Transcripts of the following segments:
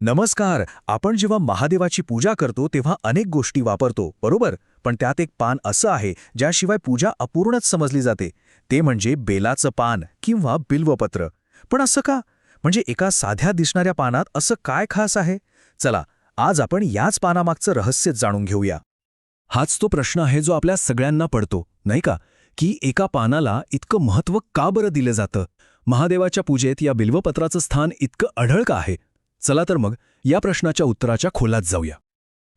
नमस्कार. आपण जेव्हा महादेवाची पूजा करतो तेव्हा अनेक गोष्टी वापरतो, बरोबर? पण त्यात एक पान असं आहे ज्याशिवाय पूजा अपूर्णच समजली जाते. ते म्हणजे बेलाचं पान किंवा बिल्वपत्र. पण असं का? म्हणजे एका साध्या दिसणाऱ्या पानात असं काय खास आहे? चला, आज आपण याच पानामागचं रहस्य जाणून घेऊया. हाच तो प्रश्न आहे जो आपल्या सगळ्यांना पडतो, नाही का? की एका पानाला इतकं महत्त्व का बरं दिलं जातं? महादेवाच्या पूजेत या बिल्वपत्राचं स्थान इतकं अढळ का आहे? चला तर मग या प्रश्नाच्या उत्तराच्या खोलात जाऊया.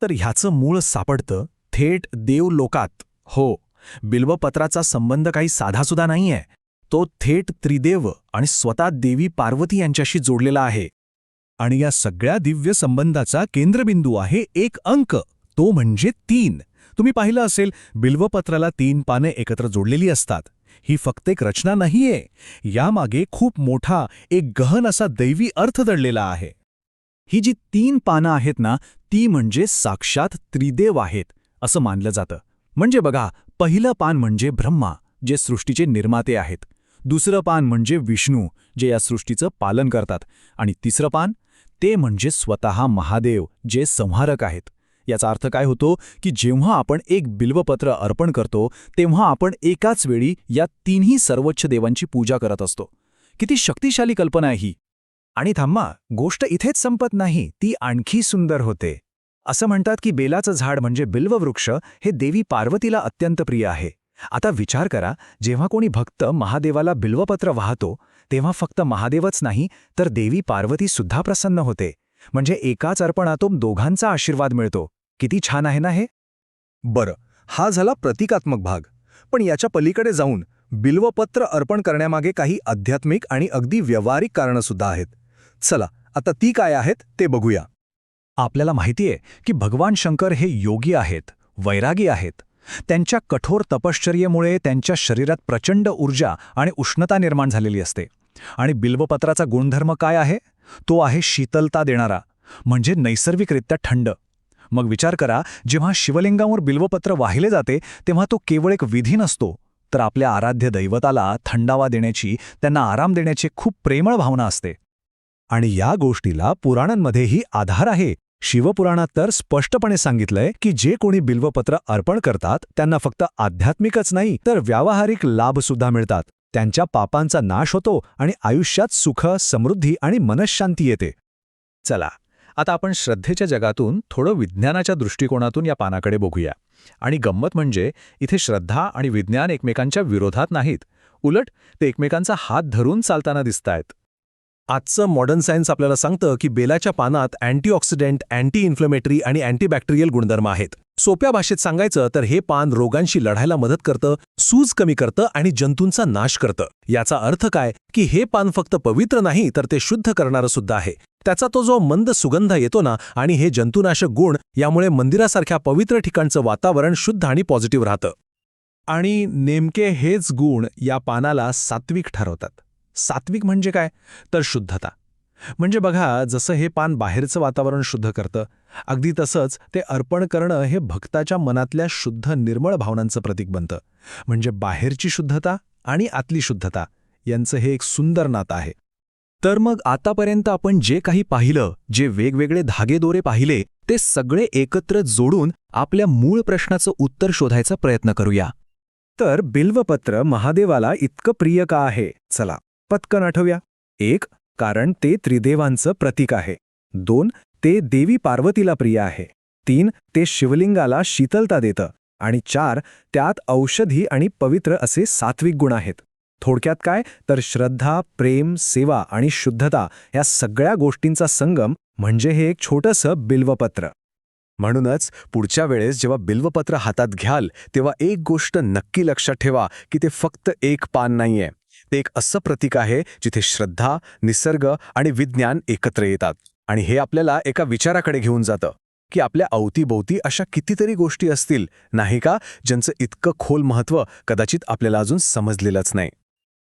तर ह्याचं मूळ सापडतं थेट देवलोकात. हो, बिल्वपत्राचा संबंध काही साधासुद्धा नाहीये. तो थेट त्रिदेव आणि स्वतः देवी पार्वती यांच्याशी जोडलेला आहे. आणि या सगळ्या दिव्य संबंधाचा केंद्रबिंदू आहे एक अंक, तो म्हणजे 3. तुम्ही पाहिलं असेल, बिल्वपत्राला 3 पाने एकत्र जोडलेली असतात. ही फक्त एक रचना नाहीये, यामागे खूप मोठा, एक गहन असा दैवी अर्थ दडलेला आहे. ही जी 3 पानं आहेत ना, ती म्हणजे साक्षात त्रिदेव आहेत असं मानलं जातं. म्हणजे बघा, पहिलं पान म्हणजे ब्रह्मा, जे सृष्टीचे निर्माते आहेत. दुसरं पान म्हणजे विष्णू, जे या सृष्टीचं पालन करतात. आणि तिसरं पान, ते म्हणजे स्वतः महादेव, जे संहारक आहेत. याचा अर्थ काय होतो की जेव्हा आपण एक बिल्वपत्र अर्पण करतो तेव्हा आपण एकाच वेळी या 3ही सर्वोच्च देवांची पूजा करत असतो. किती शक्तिशाली कल्पना आहे ही. आणि थांबा, गोष्ट इथेच संपत नाही, ती आणखी सुंदर होते. असं म्हणतात की बेलाचं झाड म्हणजे बिल्ववृक्ष हे देवी पार्वतीला अत्यंत प्रिय आहे. आता विचार करा, जेव्हा कोणी भक्त महादेवाला बिल्वपत्र वाहतो तेव्हा फक्त महादेवच नाही तर देवी पार्वती सुद्धा प्रसन्न होते. म्हणजे एकाच अर्पणातून दोघांचा आशीर्वाद मिळतो. किती छान आहे ना हे? बरं, हा झाला प्रतिकात्मक भाग. पण याच्या पलीकडे जाऊन बिल्वपत्र अर्पण करण्यामागे काही आध्यात्मिक आणि अगदी व्यावहारिक कारणं सुद्धा आहेत. चला, आता ती काय आहेत ते बघूया. आपल्याला माहितीये की भगवान शंकर हे योगी आहेत, वैरागी आहेत. त्यांच्या कठोर तपश्चर्येमुळे त्यांच्या शरीरात प्रचंड ऊर्जा आणि उष्णता निर्माण झालेली असते. आणि बिल्वपत्राचा गुणधर्म काय आहे? तो आहे शीतलता देणारा, म्हणजे नैसर्गिकरित्या थंड. मग विचार करा, जेव्हा शिवलिंगावर बिल्वपत्र वाहिले जाते तेव्हा तो केवळ एक विधी नसतो, तर आपल्या आराध्य दैवताला थंडावा देण्याची, त्यांना आराम देण्याची खूप प्रेमळ भावना असते. आणि या गोष्टीला पुराणांमध्येही आधार आहे. शिवपुराणात तर स्पष्टपणे सांगितलंय की जे कोणी बिल्वपत्र अर्पण करतात त्यांना फक्त आध्यात्मिकच नाही तर व्यावहारिक लाभसुद्धा मिळतात. त्यांच्या पापांचा नाश होतो आणि आयुष्यात सुख, समृद्धी आणि मनःशांती येते. चला, आता आपण श्रद्धेच्या जगातून थोडं विज्ञानाच्या दृष्टिकोनातून या पानाकडे बघूया. आणि गंमत म्हणजे इथे श्रद्धा आणि विज्ञान एकमेकांच्या विरोधात नाहीत. उलट ते एकमेकांचा हात धरून चालताना दिसतायत. आजचं मॉडर्न सायन्स आपल्याला सांगतं की बेलाच्या पानात अँटीऑक्सिडंट, अँटी इन्फ्लेमेटरी आणि अँटीबॅक्टेरियल गुणधर्म आहेत. सोप्या भाषेत सांगायचं तर हे पान रोगांशी लढायला मदत करतं, सूज कमी करतं आणि जंतूंचा नाश करतं. याचा अर्थ काय की हे पान फक्त पवित्र नाही तर ते शुद्ध करणारं सुद्धा आहे. त्याचा तो जो मंद सुगंध येतो ना, आणि हे जंतुनाशक गुण, यामुळे मंदिरासारख्या पवित्र ठिकाणचं वातावरण शुद्ध आणि पॉझिटिव्ह राहतं. आणि नेमके हेच गुण या पानाला सात्विक ठरवतात. सात्विक म्हणजे काय? तर शुद्धता. म्हणजे बघा, जसं हे पान बाहेरचं वातावरण शुद्ध करतं, अगदी तसंच ते अर्पण करणं हे भक्ताच्या मनातल्या शुद्ध निर्मळ भावनांचं प्रतीक बनतं. म्हणजे बाहेरची शुद्धता आणि आतली शुद्धता यांचं हे एक सुंदर नातं आहे. तर मग आतापर्यंत आपण जे काही पाहिलं, जे वेगवेगळे धागेदोरे पाहिले, ते सगळे एकत्र जोडून आपल्या मूळ प्रश्नाचं उत्तर शोधायचा प्रयत्न करूया. तर बिल्वपत्र महादेवाला इतकं प्रिय का आहे? चला, पटकन आठवूया. 1. कारण ते त्रिदेवांचं प्रतीक आहे. 2. ते देवी पार्वतीला प्रिय आहे. 3. ते शिवलिंगाला शीतलता देतं. आणि 4. त्यात औषधी आणि पवित्र असे सात्विक गुण आहेत. थोडक्यात काय तर श्रद्धा, प्रेम, सेवा आणि शुद्धता या सगळ्या गोष्टींचा संगम म्हणजे हे एक छोटंसं बिल्वपत्र. म्हणूनच पुढच्या वेळेस जेव्हा बिल्वपत्र हातात घ्याल तेव्हा एक गोष्ट नक्की लक्षात ठेवा की ते फक्त एक पान नाहीये. ते एक असं प्रतीक आहे जिथे श्रद्धा, निसर्ग आणि विज्ञान एकत्र येतात. आणि हे आपल्याला एका विचाराकडे घेऊन जातं की आपल्या अवतीभोवती अशा कितीतरी गोष्टी असतील, नाही का, ज्यांचं इतकं खोल महत्त्व कदाचित आपल्याला अजून समजलेलंच नाही.